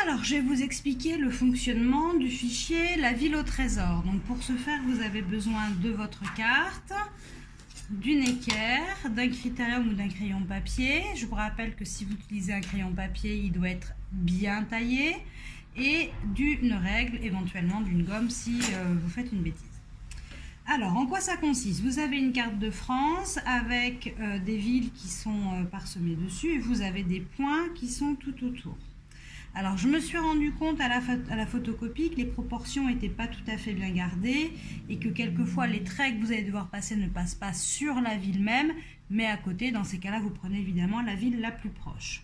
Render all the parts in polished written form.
Alors, je vais vous expliquer le fonctionnement du fichier La ville au trésor. Donc, pour ce faire, vous avez besoin de votre carte, d'une équerre, d'un critérium ou d'un crayon papier. Je vous rappelle que si vous utilisez un crayon papier, il doit être bien taillé, et d'une règle, éventuellement d'une gomme si vous faites une bêtise. Alors, en quoi ça consiste? Vous avez une carte de France avec des villes qui sont parsemées dessus et vous avez des points qui sont tout autour. Alors, je me suis rendu compte à la photocopie que les proportions n'étaient pas tout à fait bien gardées et que quelquefois les traits que vous allez devoir passer ne passent pas sur la ville même, mais à côté. Dans ces cas-là, vous prenez évidemment la ville la plus proche.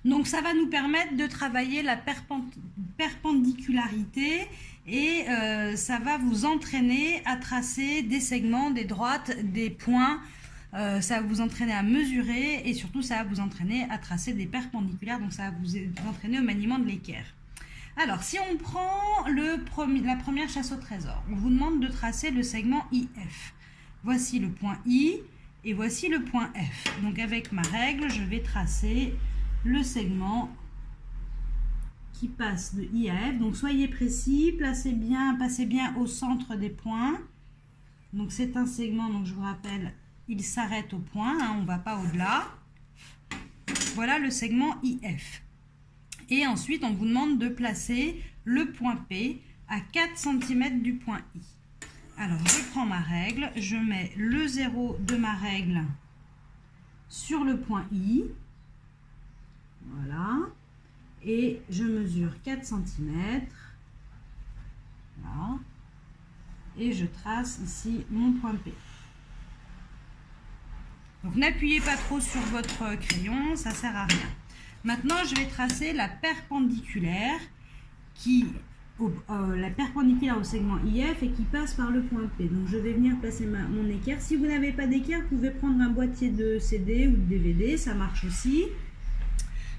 Donc, ça va nous permettre de travailler la perpendicularité et ça va vous entraîner à tracer des segments, des droites, des points. Ça va vous entraîner à mesurer et surtout ça va vous entraîner à tracer des perpendiculaires, donc ça va vous entraîner au maniement de l'équerre. Alors si on prend la première chasse au trésor, on vous demande de tracer le segment IF. Voici le point I et voici le point F. Donc avec ma règle, je vais tracer le segment qui passe de I à F. Donc soyez précis, passez bien au centre des points. Donc c'est un segment, donc je vous rappelle, il s'arrête au point, on ne va pas au-delà. Voilà le segment IF. Et ensuite, on vous demande de placer le point P à 4 cm du point I. Alors, je prends ma règle, je mets le 0 de ma règle sur le point I. Voilà. Et je mesure 4 cm. Voilà. Et je trace ici mon point P. Donc n'appuyez pas trop sur votre crayon, ça ne sert à rien. Maintenant, je vais tracer la perpendiculaire au segment IF et qui passe par le point P. Donc je vais venir placer mon équerre. Si vous n'avez pas d'équerre, vous pouvez prendre un boîtier de CD ou de DVD, ça marche aussi.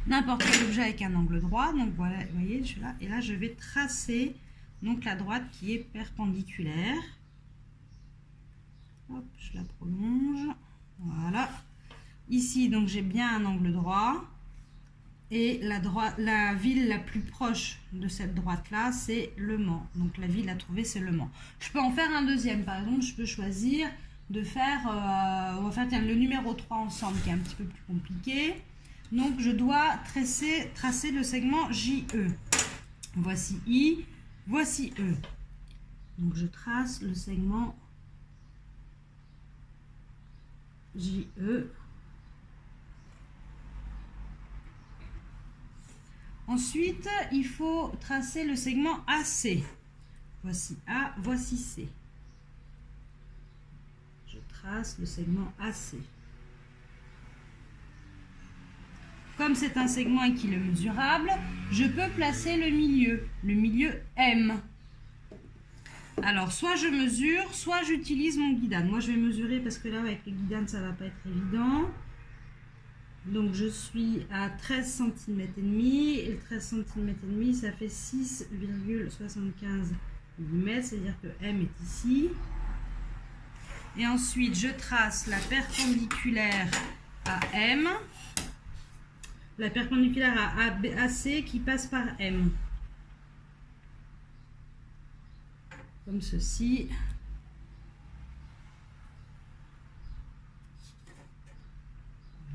N'importe quel objet avec un angle droit. Donc voilà, vous voyez, je suis là. Et là, je vais tracer donc la droite qui est perpendiculaire. Hop, je la prolonge. Voilà. Ici, donc j'ai bien un angle droit. Et la ville la plus proche de cette droite-là, c'est Le Mans. Donc la ville à trouver, c'est Le Mans. Je peux en faire un deuxième. Par exemple, je peux choisir de faire, on va faire le numéro 3 ensemble, qui est un petit peu plus compliqué. Donc je dois tracer le segment JE. Voici I, voici E. Donc je trace le segment JE. Ensuite, il faut tracer le segment AC. Voici A, voici C. Je trace le segment AC. Comme c'est un segment et qu'il est mesurable, je peux placer le milieu M. Alors, soit je mesure, soit j'utilise mon guidane. Moi, je vais mesurer parce que là, avec le guidane, ça ne va pas être évident. Donc, je suis à 13 cm et demi. Et le 13 cm et demi, ça fait 6,75 mm. C'est-à-dire que M est ici. Et ensuite, je trace la perpendiculaire à M. La perpendiculaire à AC qui passe par M. Comme ceci.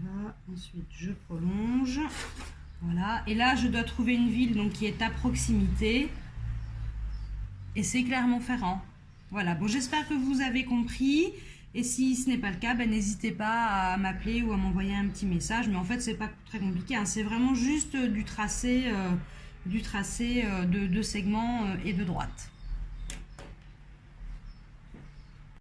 Voilà. Ensuite, je prolonge. Voilà. Et là, je dois trouver une ville donc, qui est à proximité. Et c'est Clermont-Ferrand. Voilà. Bon, j'espère que vous avez compris. Et si ce n'est pas le cas, ben, n'hésitez pas à m'appeler ou à m'envoyer un petit message. Mais en fait, c'est pas très compliqué, hein. C'est vraiment juste du tracé de segments et de droite.